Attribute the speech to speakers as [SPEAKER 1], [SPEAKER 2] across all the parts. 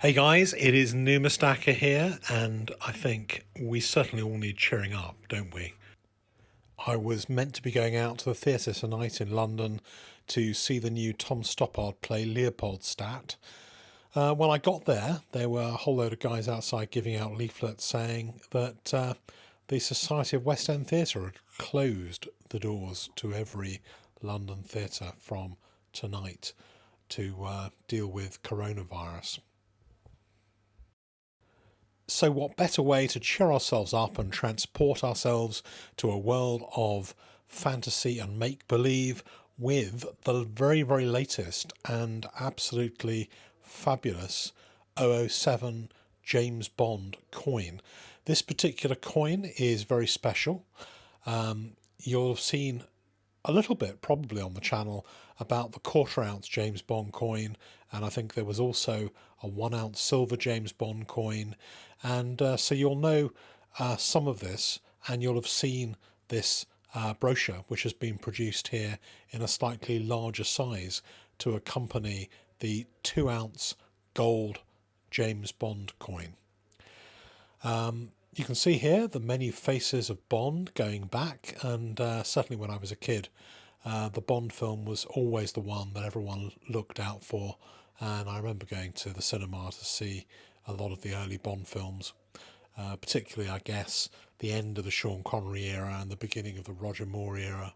[SPEAKER 1] Hey guys, it is Numastaka here, and I think we certainly all need cheering up, don't we? I was meant to be going out to the theatre tonight in London to see the new Tom Stoppard play Leopoldstadt. When I got there, there were a whole load of guys outside giving out leaflets saying that the Society of West End Theatre had closed the doors to every London theatre from tonight to deal with coronavirus. So, what better way to cheer ourselves up and transport ourselves to a world of fantasy and make believe with the very, very latest and absolutely fabulous 007 James Bond coin? This particular coin is very special. You'll have seen a little bit probably on the channel about the quarter ounce James Bond coin, and I think there was also a 1 ounce silver James Bond coin, and so you'll know some of this, and you'll have seen this brochure which has been produced here in a slightly larger size to accompany the 2 ounce gold James Bond coin. You can see here the many faces of Bond going back, and certainly when I was a kid, the Bond film was always the one that everyone looked out for. And I remember going to the cinema to see a lot of the early Bond films, particularly, I guess, the end of the Sean Connery era and the beginning of the Roger Moore era.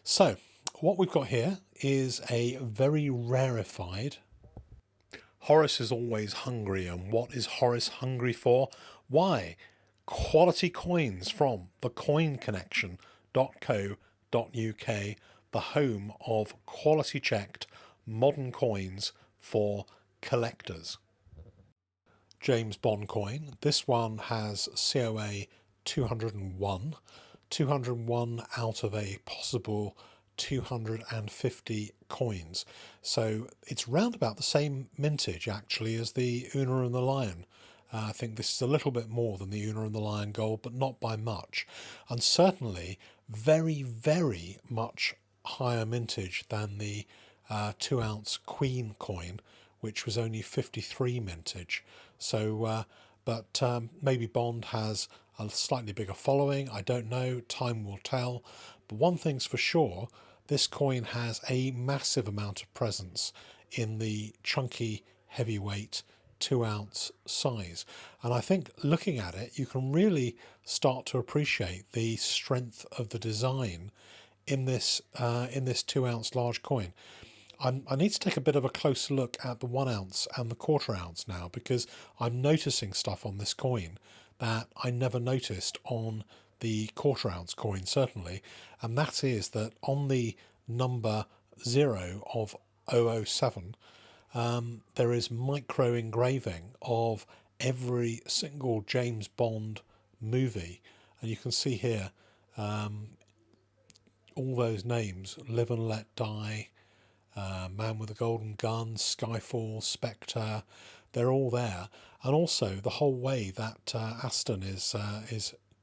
[SPEAKER 1] So, what we've got here is a very rarefied. Horace is always hungry, and what is Horace hungry for? Why? Quality coins from thecoinconnection.co.uk, the home of quality checked modern coins for collectors. James Bond coin. This one has COA 201, 201 out of a possible 250 coins. So it's round about the same mintage actually as the Una and the Lion. I think this is a little bit more than the Una and the Lion gold, but not by much. And certainly very, very much higher mintage than the 2 ounce Queen coin, which was only 53 mintage. So, but maybe Bond has a slightly bigger following. I don't know. Time will tell. But one thing's for sure, this coin has a massive amount of presence in the chunky, heavyweight 2 ounce size. And I think looking at it, you can really start to appreciate the strength of the design in this 2 ounce large coin. I need to take a bit of a closer look at the 1 ounce and the quarter ounce now, because I'm noticing stuff on this coin that I never noticed on the quarter ounce coin, certainly. And that is that on the number 0 of 007, there is micro engraving of every single James Bond movie. And you can see here all those names: Live and Let Die, Man with a Golden Gun, Skyfall, Spectre, they're all there. And also the whole way that Aston is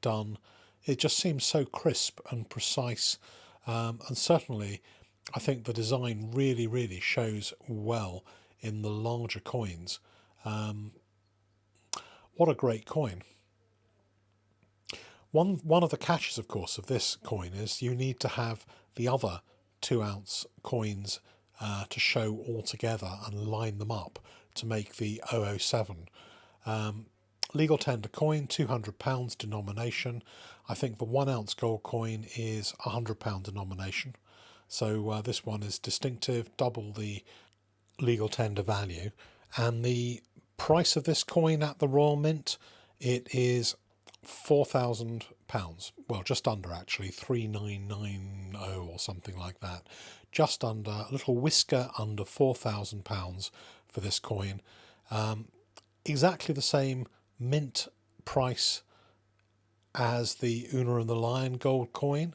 [SPEAKER 1] done, it just seems so crisp and precise. And certainly I think the design really, really shows well in the larger coins. What a great coin. One of the catches, of course, of this coin is you need to have the other 2 ounce coins to show all together and line them up to make the 007. Legal tender coin, £200 denomination. I think the 1 ounce gold coin is £100 denomination. So this one is distinctive, double the legal tender value. And the price of this coin at the Royal Mint, it is £4,000. Well, just under actually, 3990 or something like that. Just under, a little whisker under £4,000 for this coin. Exactly the same mint price as the Una and the Lion gold coin.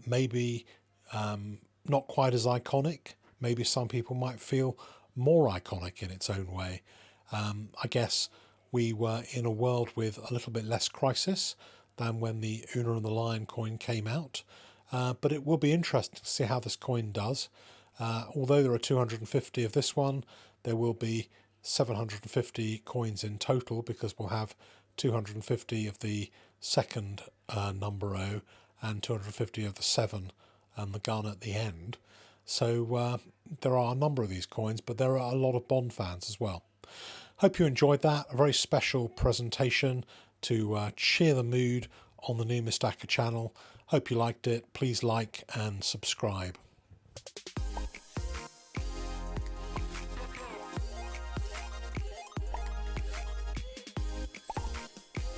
[SPEAKER 1] Maybe not quite as iconic. Maybe some people might feel more iconic in its own way. I guess we were in a world with a little bit less crisis than when the Una and the Lion coin came out. But it will be interesting to see how this coin does. Although there are 250 of this one, there will be 750 coins in total, because we'll have 250 of the second number O and 250 of the 7 and the gun at the end. So there are a number of these coins, but there are a lot of Bond fans as well. Hope you enjoyed that. A very special presentation to cheer the mood on the new Mistaka channel. Hope you liked it. Please like and subscribe.